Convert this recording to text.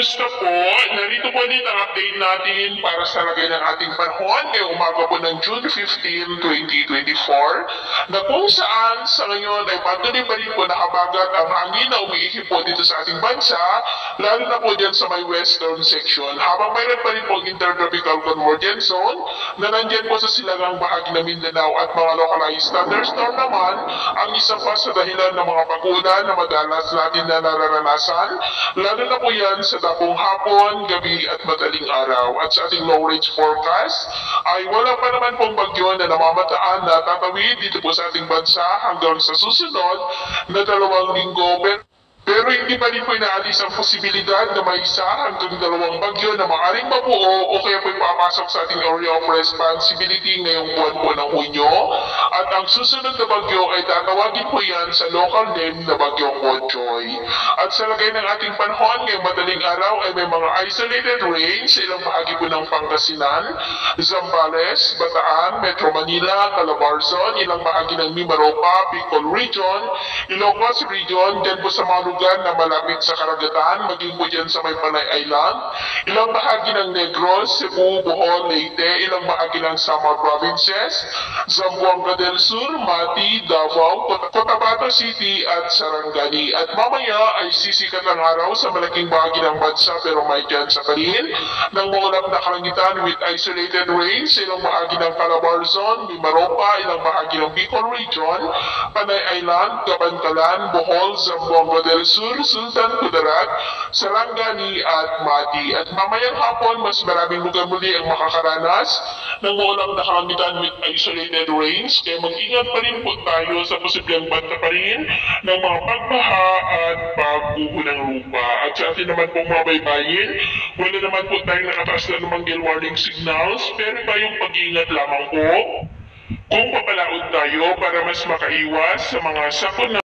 Kumusta po? Narito po ulit ang update natin para sa lagay ng ating panahon ngayong umaga po ng June 15, 2024 na kung saan sa ngayon ay patuloy pa rin po nakabagat ang hangin na umiihip po dito sa ating bansa, lalo na po dyan sa may western section. Habang mayroon pa rin po intertropical convergence zone na nandyan po sa silangang bahagi ng Mindanao at mga localized thunderstorm naman ang isa pa sa dahilan ng mga pag-ulan na madalas natin na nararanasan, lalo na po yan sa dakong hapon, gabi at madaling araw. At sa ating low range forecast ay wala pa naman pong bagyo na namamataan na tatawid dito po sa ating bansa hanggang sa susunod na 2 linggo. Pero hindi pa rin po inaalis ang posibilidad na may isa hanggang 2 bagyo na maaaring mabuo o kaya po ipapasok sa ating area of responsibility ngayong buwan po ng Hunyo. At ang susunod na bagyo ay tatawagin po yan sa local name na Bagyong Bonchoy. At sa lagay ng ating panahon ngayong madaling araw ay may mga isolated rains sa ilang bahagi po ng Pangasinan, Zambales, Bataan, Metro Manila, Calabarzon, ilang bahagi ng Mimaropa, Bicol Region, Ilocos Region, dyan po sa mga lugar na malapit sa karagatan, maging po dyan sa may Panay Island, ilang bahagi ng Negros, Cebu, Bohol, Leyte, ilang bahagi ng Samar Provinces, Zamboanga del Sur, Mati, Davao, Cotabato City at Sarangani. At mamaya ay sisikat ang araw sa malaking bahagi ng bansa pero may chance pa rin ng maulap na kalangitan with isolated rains sa ilang bahagi ng Calabarzon, Mimaropa, ilang bahagi ng Bicol Region, Panay Island, Kabantalan, Bohol, Zamboanga del Sur, Sultan Kudarat, Sarangani at Mati. At mamayang hapon, mas maraming lugar muli ang makakaranas ng maulang na kalangitan with isolated rains. Kaya mag-ingat pa rin po tayo sa posibleng banta pa rin ng mga pagbaha at pagguho ng lupa. At sa atin naman pong mga baybayin, wala naman po tayong nakataas na lumang gale warning signals, pero tayong pag-iingat lamang po kung papalaod tayo para mas makaiwas sa mga sakuna